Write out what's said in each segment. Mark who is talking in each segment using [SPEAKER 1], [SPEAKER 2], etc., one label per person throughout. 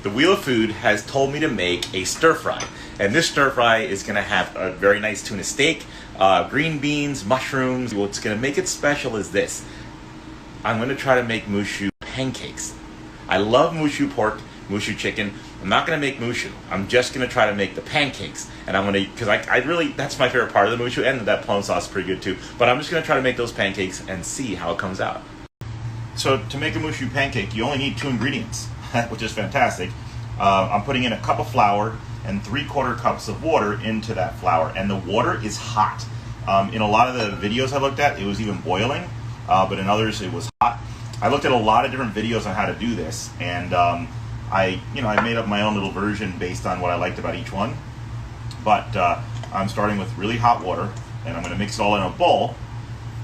[SPEAKER 1] The Wheel of Food has told me to make a stir fry. And this stir fry is going to have a very nice tuna steak, green beans, mushrooms. What's going to make it special is this. I'm going to try to make Mu Shu pancakes. I love Mu Shu pork, Mu Shu chicken. I'm not going to make Mu Shu. I'm just going to try to make the pancakes. And I'm going to, because I really, that's my favorite part of the Mu Shu, and that plum sauce is pretty good too. But I'm just going to try to make those pancakes and see how it comes out. So to make a Mu Shu pancake, you only need 2 ingredients, which is fantastic. I'm putting in a cup of flour and 3/4 cups of water into that flour. And the water is hot. In a lot of the videos I looked at, it was even boiling, but in others it was hot. I looked at a lot of different videos on how to do this, and I made up my own little version based on what I liked about each one. But I'm starting with really hot water, and I'm going to mix it all in a bowl,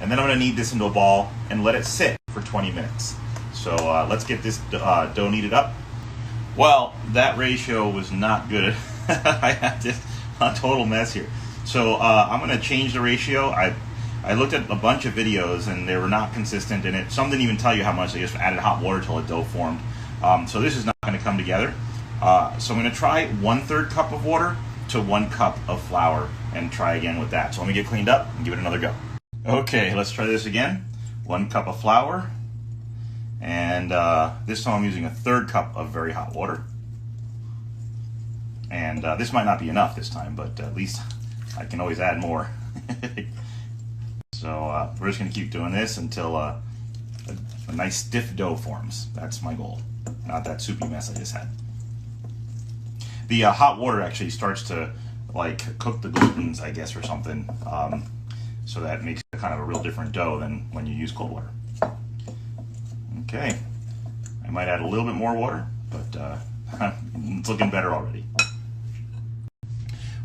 [SPEAKER 1] and then I'm going to knead this into a ball and let it sit for 20 minutes. So let's get this dough kneaded up. Well, that ratio was not good. I had a total mess here. So I'm going to change the ratio. I looked at a bunch of videos and they were not consistent in it. Some didn't even tell you how much. They just added hot water till the dough formed. So this is not going to come together. So I'm going to try 1/3 cup of water to 1 cup of flour and try again with that. So let me get cleaned up and give it another go. Okay, let's try this again. 1 cup of flour. And this time I'm using 1/3 cup of very hot water. And this might not be enough this time, but at least I can always add more. So we're just going to keep doing this until a nice stiff dough forms. That's my goal, not that soupy mess I just had. The hot water actually starts to like cook the glutens, I guess, or something. So that makes it kind of a real different dough than when you use cold water. Okay, I might add a little bit more water, but it's looking better already.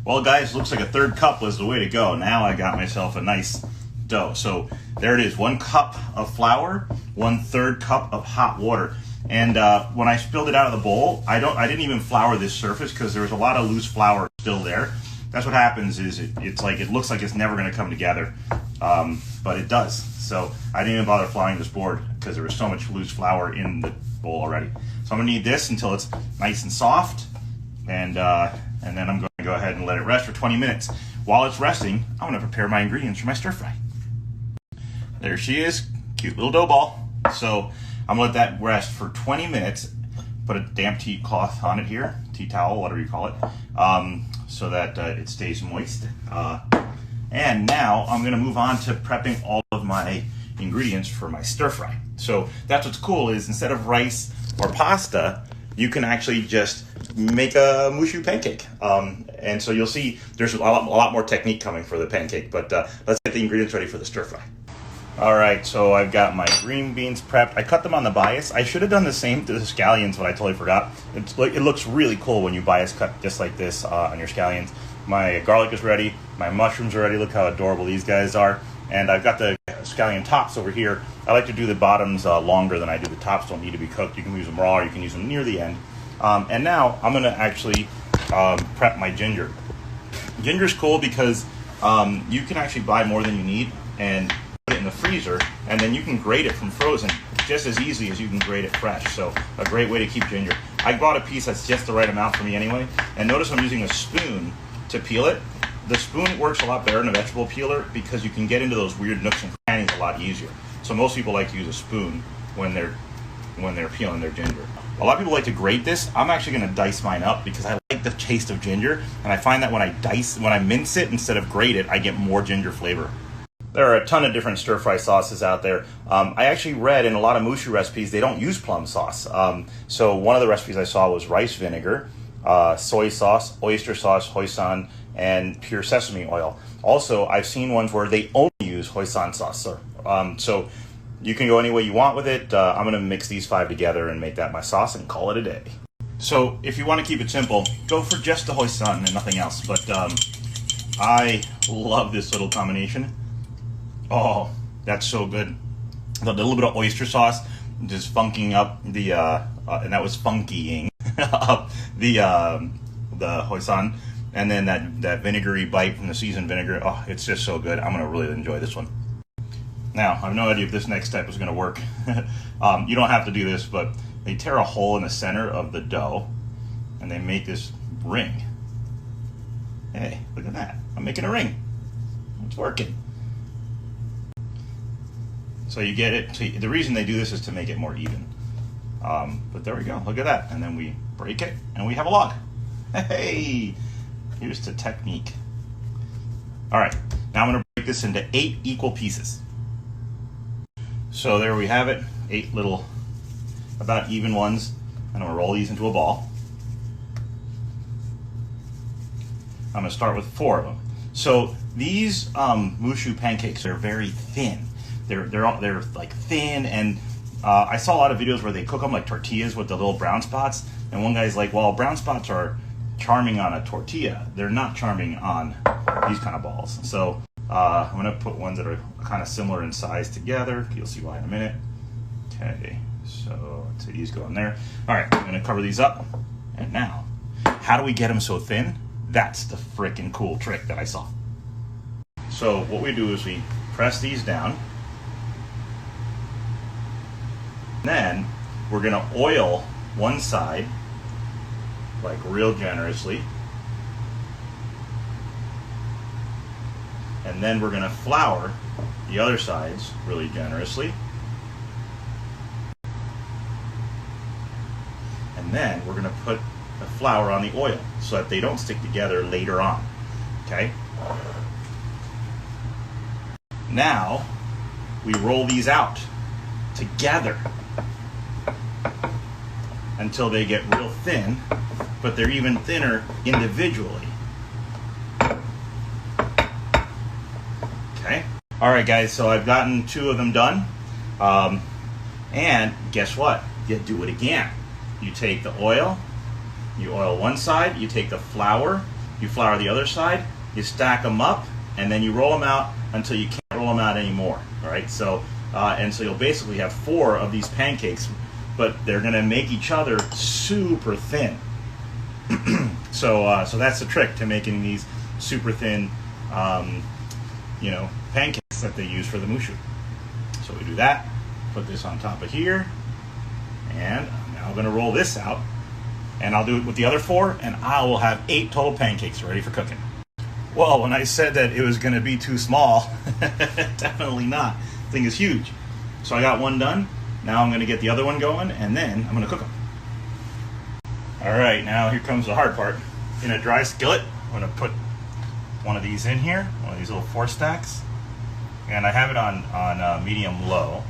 [SPEAKER 1] Well, guys, looks like 1/3 cup was the way to go. Now I got myself a nice dough. So there it is, 1 cup of flour, 1/3 cup of hot water. And when I spilled it out of the bowl, I didn't even flour this surface because there was a lot of loose flour still there. That's what happens is it looks like it's never going to come together, but it does. So I didn't even bother flouring this board because there was so much loose flour in the bowl already. So I'm going to knead this until it's nice and soft, and then I'm going to go ahead and let it rest for 20 minutes. While it's resting, I'm going to prepare my ingredients for my stir fry. There she is, cute little dough ball. So I'm going to let that rest for 20 minutes. Put a damp tea cloth on it here, tea towel, whatever you call it, so that it stays moist. And now I'm going to move on to prepping all of my ingredients for my stir fry. So that's what's cool is instead of rice or pasta, you can actually just make a Mu Shu pancake. And so you'll see there's a lot more technique coming for the pancake, but let's get the ingredients ready for the stir fry. All right, so I've got my green beans prepped. I cut them on the bias. I should have done the same to the scallions, but I totally forgot. It looks really cool when you bias cut just like this on your scallions. My garlic is ready. My mushrooms are ready. Look how adorable these guys are. And I've got the scallion tops over here. I like to do the bottoms longer than I do the tops. Don't need to be cooked. You can use them raw or you can use them near the end. And now I'm going to actually prep my ginger. Ginger's cool because you can actually buy more than you need and put it in the freezer, and then you can grate it from frozen just as easy as you can grate it fresh. So a great way to keep ginger. I bought a piece that's just the right amount for me anyway. And notice I'm using a spoon to peel it. The spoon works a lot better than a vegetable peeler because you can get into those weird nooks and crannies a lot easier. So most people like to use a spoon when they're peeling their ginger. A lot of people like to grate this. I'm actually going to dice mine up because I like the taste of ginger, and I find that when I mince it instead of grate it, I get more ginger flavor. There are a ton of different stir-fry sauces out there. I actually read in a lot of Mu Shu recipes they don't use plum sauce. So one of the recipes I saw was rice vinegar, soy sauce, oyster sauce, hoison, and pure sesame oil. Also, I've seen ones where they only use hoisin sauce. So you can go any way you want with it. I'm going to mix these 5 together and make that my sauce and call it a day. So if you want to keep it simple, go for just the hoisin and nothing else. But I love this little combination. Oh, that's so good. A little bit of oyster sauce, just funking up the, and that was funkying up the hoisin. And then that vinegary bite from the seasoned vinegar. Oh, it's just so good. I'm going to really enjoy this one. Now, I have no idea if this next step is going to work. You don't have to do this, but they tear a hole in the center of the dough and they make this ring. Hey, look at that. I'm making a ring. It's working. So you get it. So the reason they do this is to make it more even. But there we go. Look at that. And then we break it and we have a log. Hey, here's the technique. All right, now I'm going to break this into 8 equal pieces. So there we have it, 8 little, about even ones. And I'm going to roll these into a ball. I'm going to start with 4 of them. So these Mu Shu pancakes are very thin. They're like thin, and I saw a lot of videos where they cook them like tortillas with the little brown spots. And one guy's like, well, brown spots are charming on a tortilla. They're not charming on these kind of balls. So I'm going to put ones that are kind of similar in size together. You'll see why in a minute. Okay, so let's see, these go in there. All right, I'm going to cover these up. And now, how do we get them so thin? That's the freaking cool trick that I saw. So what we do is we press these down. Then we're going to oil one side, like real generously. And then we're going to flour the other sides really generously. And then we're going to put the flour on the oil so that they don't stick together later on. Okay? Now we roll these out together until they get real thin, but they're even thinner individually. Okay. All right, guys, so I've gotten 2 of them done. And guess what? You do it again. You take the oil, you oil one side, you take the flour, you flour the other side, you stack them up, and then you roll them out until you can't roll them out anymore. All right, so and so you'll basically have 4 of these pancakes, but they're going to make each other super thin. So that's the trick to making these super thin, pancakes that they use for the Mu Shu. So we do that. Put this on top of here, and now I'm going to roll this out, and I'll do it with the other 4, and I will have 8 total pancakes ready for cooking. Well, when I said that it was going to be too small, definitely not. The thing is huge. So I got 1 done. Now I'm going to get the other one going, and then I'm going to cook them. All right, now here comes the hard part. In a dry skillet, I'm going to put one of these in here, one of these little 4 stacks, and I have it on medium-low.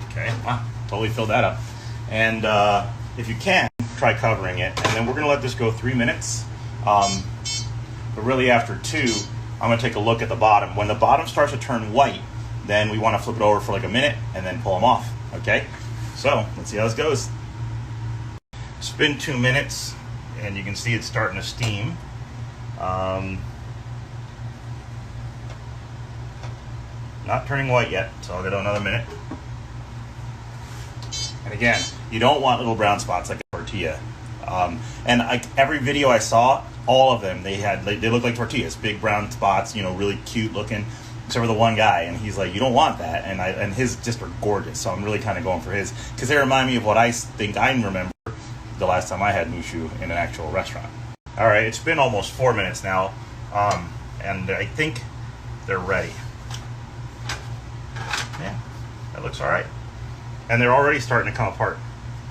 [SPEAKER 1] Okay, wow, totally filled that up. And if you can, try covering it, and then we're going to let this go 3 minutes. But really after 2, I'm going to take a look at the bottom. When the bottom starts to turn white, then we want to flip it over for like a minute and then pull them off, okay? So let's see how this goes. It's been 2 minutes, and you can see it's starting to steam. Not turning white yet, so I'll go another minute. And again, you don't want little brown spots like a tortilla. And every video I saw, all of them, they look like tortillas, big brown spots, really cute looking. Except for the one guy, and he's like, you don't want that, and his just are gorgeous. So I'm really kind of going for his because they remind me of what I think I remember the last time I had Mu Shu in an actual restaurant. All right, it's been almost 4 minutes now, and I think they're ready. Yeah, that looks all right, and they're already starting to come apart.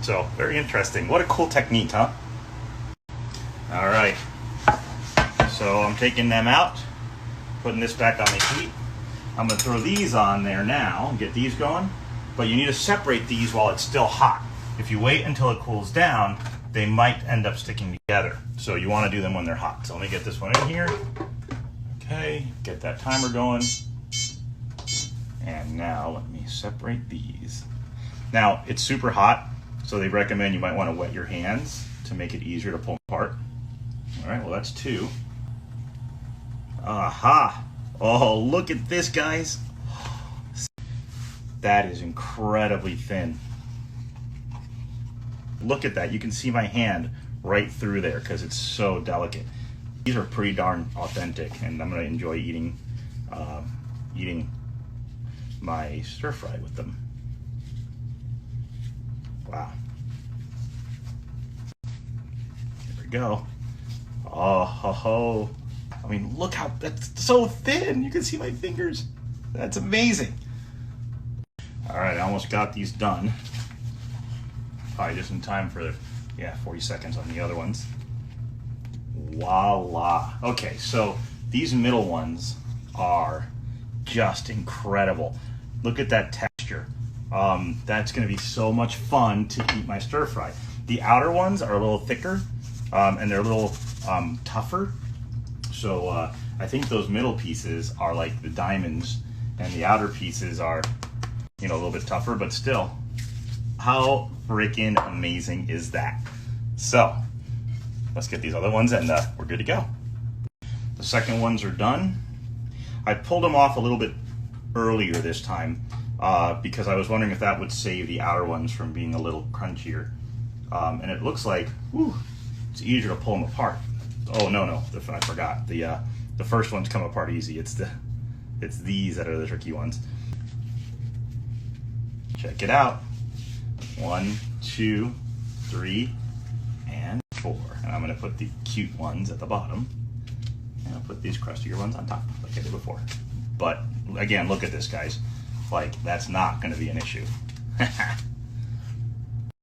[SPEAKER 1] So very interesting. What a cool technique, huh? All right, so I'm taking them out, putting this back on the heat. I'm going to throw these on there now and get these going, but you need to separate these while it's still hot. If you wait until it cools down, they might end up sticking together. So you want to do them when they're hot. So let me get this one in here. Okay, get that timer going. And now let me separate these. Now, it's super hot, so they recommend you might want to wet your hands to make it easier to pull apart. All right, well, that's 2. Aha! Oh, look at this, guys. That is incredibly thin. Look at that. You can see my hand right through there because it's so delicate. These are pretty darn authentic, and I'm going to enjoy eating my stir fry with them. Wow. Here we go. Oh, ho, ho. I mean, look how, that's so thin. You can see my fingers. That's amazing. All right, I almost got these done. Probably just in time for, 40 seconds on the other ones. Voila. Okay, so these middle ones are just incredible. Look at that texture. That's gonna be so much fun to eat my stir fry. The outer ones are a little thicker, and they're a little tougher. So I think those middle pieces are like the diamonds, and the outer pieces are, a little bit tougher, but still, how freaking amazing is that? So let's get these other ones and we're good to go. The second ones are done. I pulled them off a little bit earlier this time because I was wondering if that would save the outer ones from being a little crunchier. And it looks like, it's easier to pull them apart. Oh, no, I forgot. The first ones come apart easy. It's these that are the tricky ones. Check it out. 1, 2, 3, and 4. And I'm gonna put the cute ones at the bottom. And I'll put these crustier ones on top, like I did before. But again, look at this, guys. Like, that's not gonna be an issue.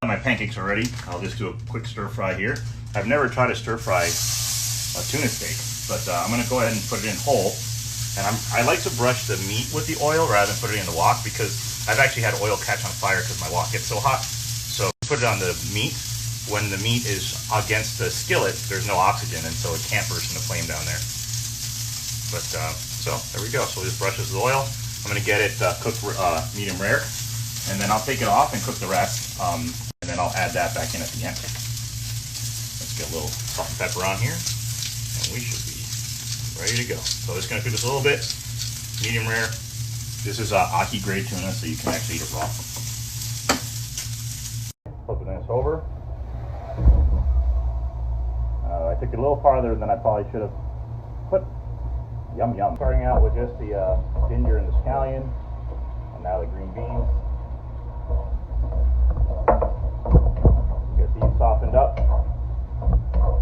[SPEAKER 1] My pancakes are ready. I'll just do a quick stir fry here. I've never tried to stir fry a tuna steak, but I'm gonna go ahead and put it in whole. And I like to brush the meat with the oil rather than put it in the wok, because I've actually had oil catch on fire because my wok gets so hot. So put it on the meat. When the meat is against the skillet, there's no oxygen, and so it can't burst into flame down there. But so there we go. So we'll just brush this with oil. I'm gonna get it cooked medium rare, and then I'll take it off and cook the rest, and then I'll add that back in at the end. Let's get a little salt and pepper on here, and we should be ready to go. So just gonna cook this a little bit, medium rare. This is ahi grade tuna, so you can actually eat it raw. Flipping this over. I took it a little farther than I probably should have. But yum yum. Starting out with just the ginger and the scallion, and now the green beans. Get these softened up.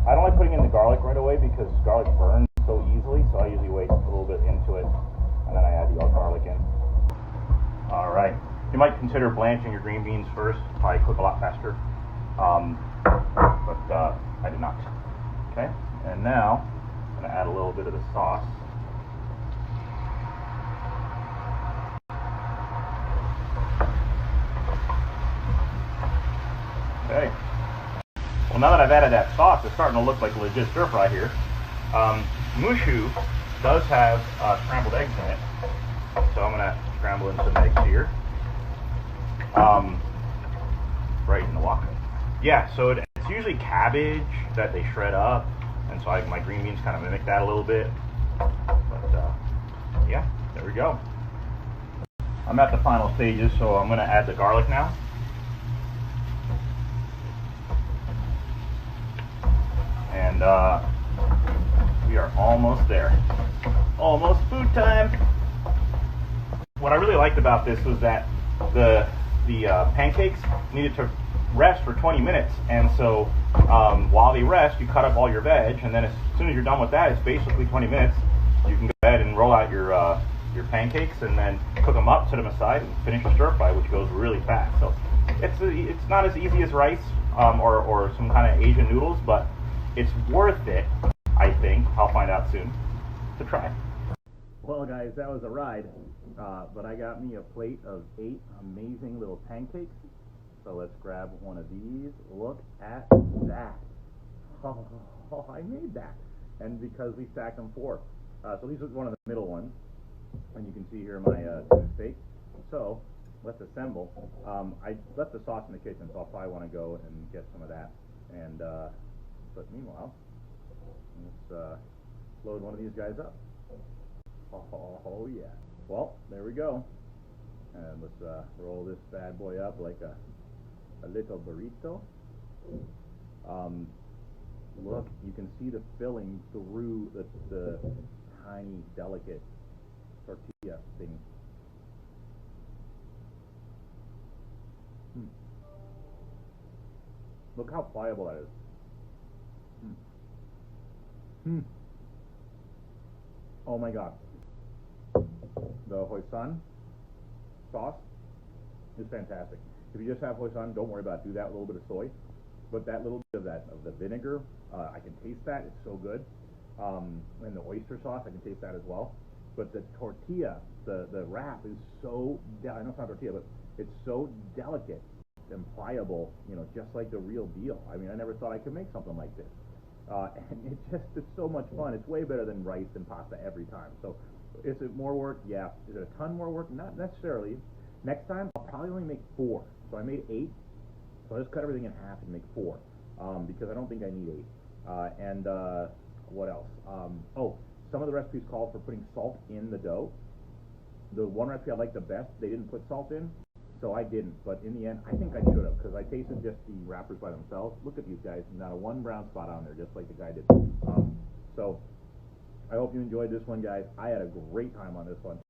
[SPEAKER 1] I don't like putting in the garlic right away because garlic burns so easily, so I usually wait a little bit into it, and then I add the garlic in. All right. You might consider blanching your green beans first. Probably cook a lot faster. But I did not. Okay. And now I'm going to add a little bit of the sauce. Okay. Well, now that I've added that sauce, it's starting to look like a legit stir fry here. Mu Shu does have scrambled eggs in it, so I'm going to scramble in some eggs here. Right in the wok. Yeah, so it's usually cabbage that they shred up, and so my green beans kind of mimic that a little bit. But yeah, there we go. I'm at the final stages, so I'm going to add the garlic now. And we are almost there. Almost food time. What I really liked about this was that the pancakes needed to rest for 20 minutes, and so while they rest, you cut up all your veg, and then as soon as you're done with that, it's basically 20 minutes. You can go ahead and roll out your pancakes, and then cook them up, set them aside, and finish your stir fry, which goes really fast. So it's not as easy as rice or some kind of Asian noodles, but it's worth it, I think. I'll find out soon, to try. Well, guys, that was a ride, but I got me a plate of 8 amazing little pancakes. So let's grab one of these. Look at that. Oh, I made that. And because we stacked them 4. So these are one of the middle ones. And you can see here my tuna steak. So let's assemble. I left the sauce in the kitchen, so I'll probably want to go and get some of that. And but meanwhile, let's load one of these guys up. Oh yeah. Well, there we go. And let's roll this bad boy up like a little burrito. Look, you can see the filling through the tiny, delicate tortilla thing.
[SPEAKER 2] Look how pliable that is. Oh my god. The hoisin sauce is fantastic. If you just have hoisin, don't worry about it. Do that with a little bit of soy. But that little bit of the vinegar, I can taste that. It's so good. And the oyster sauce, I can taste that as well. But the tortilla, the wrap is so, I know it's not tortilla, but it's so delicate and pliable, you know, just like the real deal. I mean, I never thought I could make something like this. And it's so much fun. It's way better than rice and pasta every time. So is it more work? Yeah. Is it a ton more work? Not necessarily. Next time, I'll probably only make 4. So I made 8. So I just cut everything in half and make 4, because I don't think I need 8. What else? Oh, some of the recipes call for putting salt in the dough. The one recipe I like the best, they didn't put salt in, so I didn't. But in the end, I think I should have, because I tasted just the wrappers by themselves. Look at these guys, not a one brown spot on there, just like the guy did. So I hope you enjoyed this one, guys. I had a great time on this one.